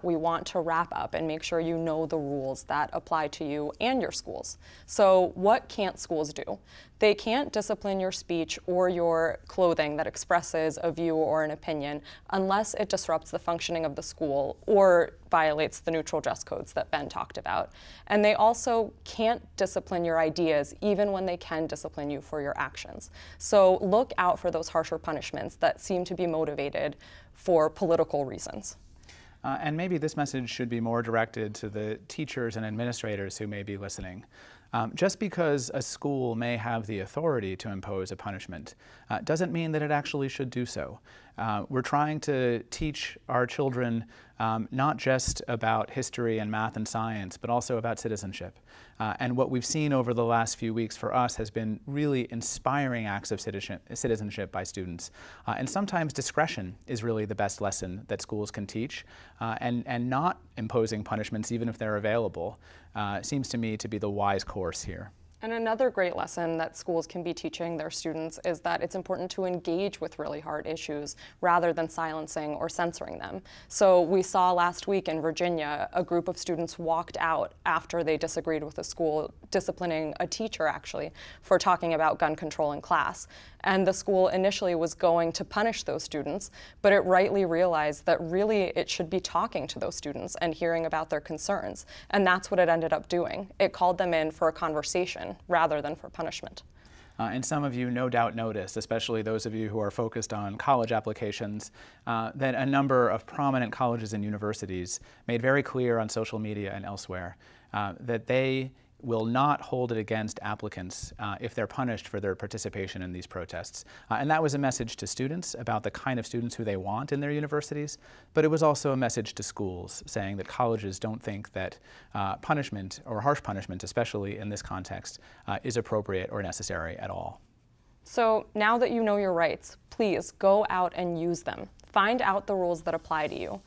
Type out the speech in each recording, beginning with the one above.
We want to wrap up and make sure you know the rules that apply to you and your schools. So what can't schools do? They can't discipline your speech or your clothing that expresses a view or an opinion unless it disrupts the functioning of the school or violates the neutral dress codes that Ben talked about. And they also can't discipline your ideas even when they can discipline you for your actions. So look out for those harsher punishments that seem to be motivated for political reasons. And maybe this message should be more directed to the teachers and administrators who may be listening. Just because a school may have the authority to impose a punishment doesn't mean that it actually should do so. We're trying to teach our children not just about history and math and science, but also about citizenship. And what we've seen over the last few weeks for us has been really inspiring acts of citizenship by students. And sometimes discretion is really the best lesson that schools can teach. And not imposing punishments, even if they're available, seems to me to be the wise course here. And another great lesson that schools can be teaching their students is that it's important to engage with really hard issues rather than silencing or censoring them. So we saw last week in Virginia, a group of students walked out after they disagreed with a school disciplining a teacher, actually, for talking about gun control in class. And the school initially was going to punish those students, but it rightly realized that really it should be talking to those students and hearing about their concerns. And that's what it ended up doing. It called them in for a conversation rather than for punishment. And some of you no doubt noticed, especially those of you who are focused on college applications, that a number of prominent colleges and universities made very clear on social media and elsewhere that they will not hold it against applicants if they're punished for their participation in these protests. And that was a message to students about the kind of students who they want in their universities, but it was also a message to schools saying that colleges don't think that punishment, or harsh punishment especially in this context, is appropriate or necessary at all. So now that you know your rights, please go out and use them. Find out the rules that apply to you.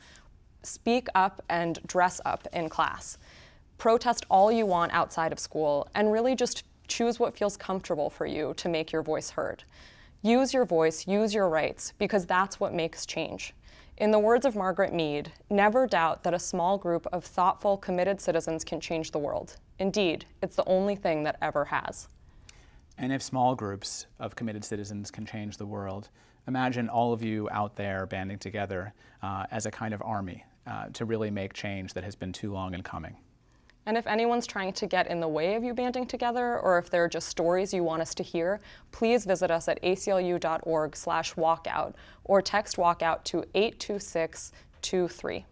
Speak up and dress up in class. Protest all you want outside of school, and really just choose what feels comfortable for you to make your voice heard. Use your voice, use your rights, because that's what makes change. In the words of Margaret Mead, never doubt that a small group of thoughtful, committed citizens can change the world. Indeed, it's the only thing that ever has. And if small groups of committed citizens can change the world, imagine all of you out there banding together as a kind of army to really make change that has been too long in coming. And if anyone's trying to get in the way of you banding together, or if there are just stories you want us to hear, please visit us at aclu.org/walkout or text walkout to 82623.